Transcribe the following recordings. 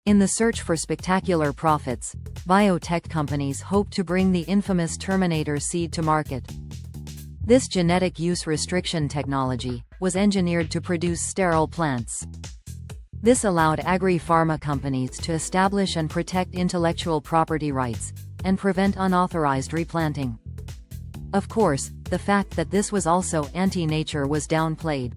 In the search for spectacular profits, biotech companies hope to bring the infamous Terminator seed to market. This genetic use restriction technology was engineered to produce sterile plants. This allowed agri-pharma companies to establish and protect intellectual property rights, and prevent unauthorized replanting. Of course, the fact that this was also anti-nature was downplayed.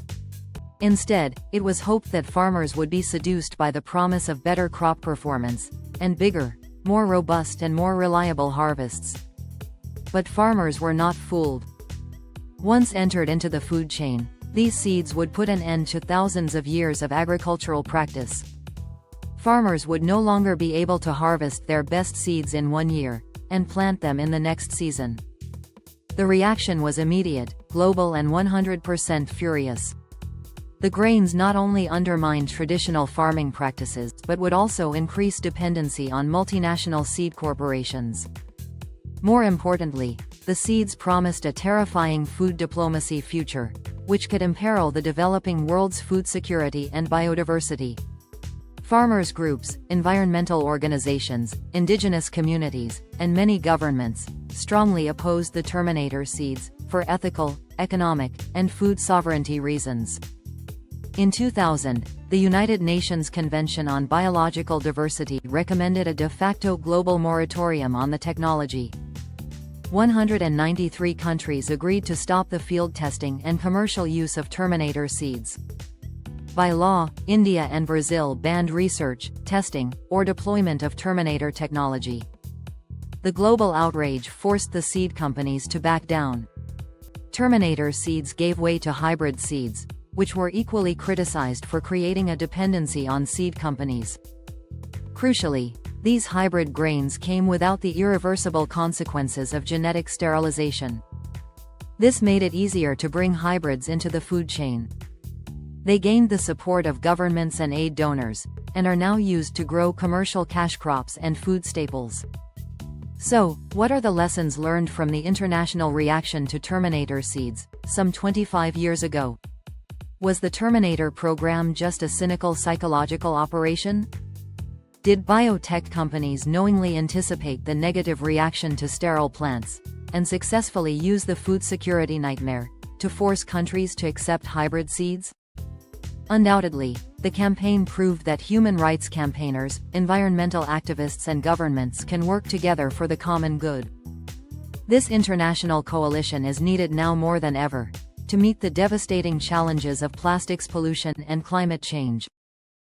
Instead, it was hoped that farmers would be seduced by the promise of better crop performance, and bigger, more robust and more reliable harvests. But farmers were not fooled. Once entered into the food chain, these seeds would put an end to thousands of years of agricultural practice. Farmers would no longer be able to harvest their best seeds in one year, and plant them in the next season. The reaction was immediate, global and 100% furious. The grains not only undermined traditional farming practices but would also increase dependency on multinational seed corporations. More importantly, the seeds promised a terrifying food diplomacy future, which could imperil the developing world's food security and biodiversity. Farmers' groups, environmental organizations, indigenous communities, and many governments strongly opposed the Terminator seeds for ethical, economic, and food sovereignty reasons. In 2000, the United Nations Convention on Biological Diversity recommended a de facto global moratorium on the technology. 193 countries agreed to stop the field testing and commercial use of Terminator seeds. By law, India and Brazil banned research, testing, or deployment of Terminator technology. The global outrage forced the seed companies to back down. Terminator seeds gave way to hybrid seeds, which were equally criticized for creating a dependency on seed companies. Crucially, these hybrid grains came without the irreversible consequences of genetic sterilization. This made it easier to bring hybrids into the food chain. They gained the support of governments and aid donors, and are now used to grow commercial cash crops and food staples. So, what are the lessons learned from the international reaction to Terminator seeds, some 25 years ago? Was the Terminator program just a cynical psychological operation? Did biotech companies knowingly anticipate the negative reaction to sterile plants, and successfully use the food security nightmare to force countries to accept hybrid seeds? Undoubtedly, the campaign proved that human rights campaigners, environmental activists and governments can work together for the common good. This international coalition is needed now more than ever, to meet the devastating challenges of plastics pollution and climate change.